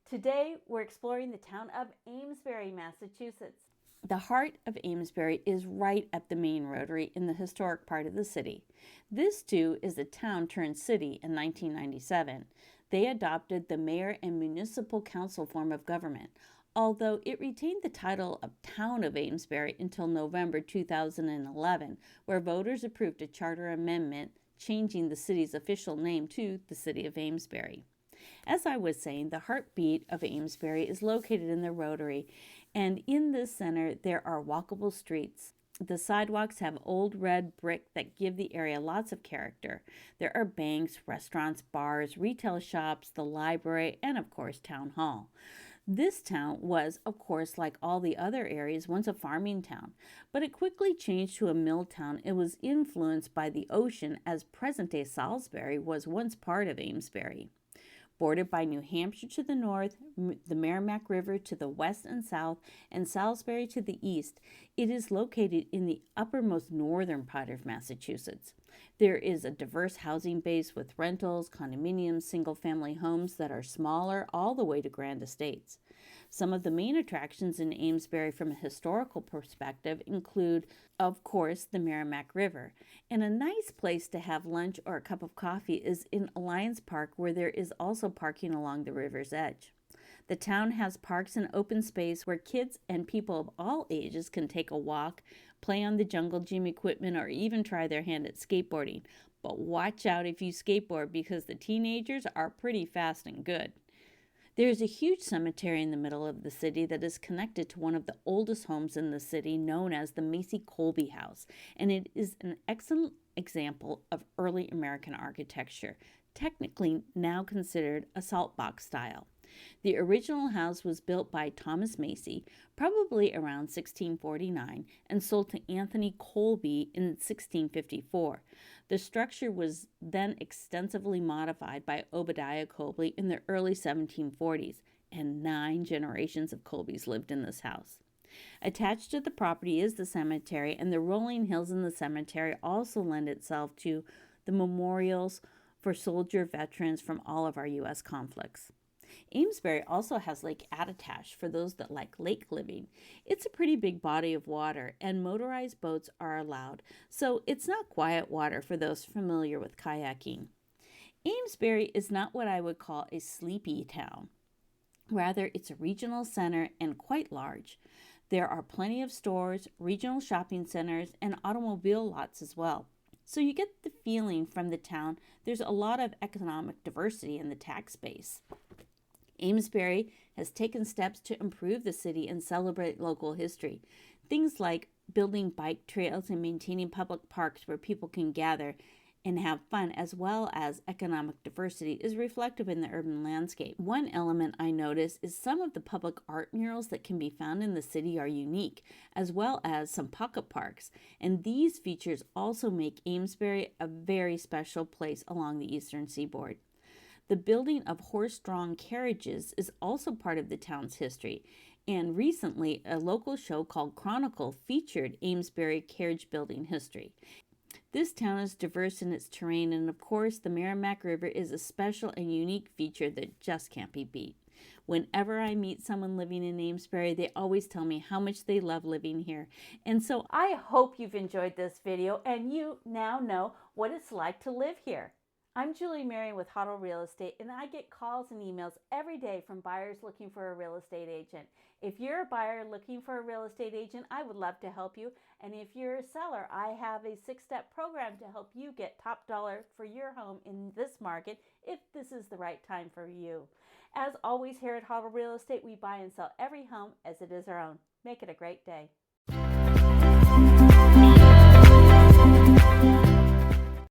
Today, we're exploring the town of Amesbury, Massachusetts. The heart of Amesbury is right at the main rotary in the historic part of the city. This, too, is the town turned city in 1997. They adopted the mayor and municipal council form of government, although it retained the title of Town of Amesbury until November 2011, where voters approved a charter amendment changing the city's official name to the City of Amesbury. As I was saying, the heartbeat of Amesbury is located in the Rotary, and in this center there are walkable streets. The sidewalks have old red brick that give the area lots of character. There are banks, restaurants, bars, retail shops, the library, and of course town hall. This town was, of course, like all the other areas, once a farming town, but it quickly changed to a mill town. It was influenced by the ocean, as present-day Salisbury was once part of Amesbury. Bordered by New Hampshire to the north, the Merrimack River to the west and south, and Salisbury to the east, it is located in the uppermost northern part of Massachusetts. There is a diverse housing base with rentals, condominiums, single-family homes that are smaller all the way to grand estates. Some of the main attractions in Amesbury from a historical perspective include, of course, the Merrimack River. And a nice place to have lunch or a cup of coffee is in Alliance Park, where there is also parking along the river's edge. The town has parks and open space where kids and people of all ages can take a walk, play on the jungle gym equipment, or even try their hand at skateboarding. But watch out if you skateboard, because the teenagers are pretty fast and good. There is a huge cemetery in the middle of the city that is connected to one of the oldest homes in the city, known as the Macy Colby House, and it is an excellent example of early American architecture, technically now considered a saltbox style. The original house was built by Thomas Macy, probably around 1649, and sold to Anthony Colby in 1654. The structure was then extensively modified by Obadiah Colby in the early 1740s, and 9 generations of Colbys lived in this house. Attached to the property is the cemetery, and the rolling hills in the cemetery also lend itself to the memorials for soldier veterans from all of our U.S. conflicts. Amesbury also has Lake Attitash for those that like lake living. It's a pretty big body of water, and motorized boats are allowed, so it's not quiet water for those familiar with kayaking. Amesbury is not what I would call a sleepy town. Rather, it's a regional center and quite large. There are plenty of stores, regional shopping centers, and automobile lots as well. So you get the feeling from the town there's a lot of economic diversity in the tax base. Amesbury has taken steps to improve the city and celebrate local history. Things like building bike trails and maintaining public parks where people can gather and have fun, as well as economic diversity, is reflective in the urban landscape. One element I notice is some of the public art murals that can be found in the city are unique, as well as some pocket parks. And these features also make Amesbury a very special place along the eastern seaboard. The building of horse-drawn carriages is also part of the town's history, and recently a local show called Chronicle featured Amesbury carriage building history. This town is diverse in its terrain, and of course the Merrimack River is a special and unique feature that just can't be beat. Whenever I meet someone living in Amesbury, they always tell me how much they love living here. And so I hope you've enjoyed this video and you now know what it's like to live here. I'm Julie Marion with Huddle Real Estate, and I get calls and emails every day from buyers looking for a real estate agent. If you're a buyer looking for a real estate agent, I would love to help you. And if you're a seller, I have a 6-step program to help you get top dollar for your home in this market if this is the right time for you. As always, here at Huddle Real Estate, we buy and sell every home as it is our own. Make it a great day.